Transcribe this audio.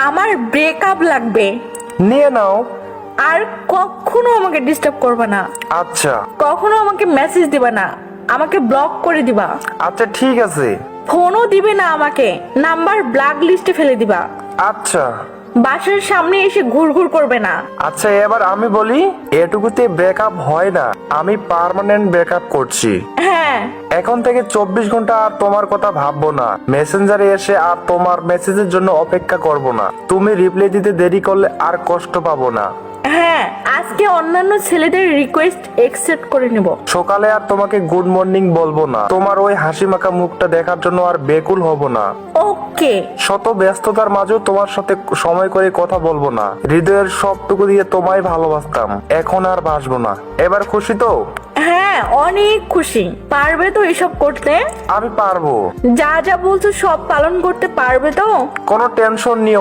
আমার ব্রেকআপ লাগবে। নিয়ে নাও। আর কখনো আমাকে ডিস্টার্ব করবে না, আচ্ছা কখনো আমাকে মেসেজ দিবা না, আমাকে ব্লক করে দিবা, আচ্ছা ঠিক আছে। ফোনও দিবে না আমাকে, নাম্বার ব্ল্যাক লিস্টে ফেলে দিবা, আচ্ছা বাসার সামনে এসে ঘুরঘুর করবে না। আচ্ছা এবার আমি বলি, এটুকুতে ব্রেকআপ হয় না, আমি পার্মানেন্ট ব্রেকআপ করছি। হ্যাঁ, এখন থেকে 24 ঘন্টা আর তোমার কথা ভাববো না, মেসেঞ্জারে এসে আর তোমার মেসেজের জন্য অপেক্ষা করব না, তুমি রিপ্লাই দিতে দেরি করলে আর কষ্ট পাবো না। হ্যাঁ, আজকে অন্যান্য ছেলেদের রিকোয়েস্ট একসেপ্ট করে নেব। সকালে আর তোমাকে গুড মর্নিং বলবো না, তোমার ওই হাসি মাখা মুখটা দেখার জন্য আর বেকুল হব না। ওকে। শত ব্যস্ততার মাঝেও তোমার সাথে সময় করে কথা বলবো না, হৃদয়ের সবটুকু দিয়ে তোমায় ভালোবাসতাম, এখন আর বাসবো না। এবার খুশি তো? হ্যাঁ, অনেক খুশি। পারবে তো এসব করতে? আমি পারবো। যা যা বলছো সব পালন করতে পারবে তো? কোনো টেনশন নিও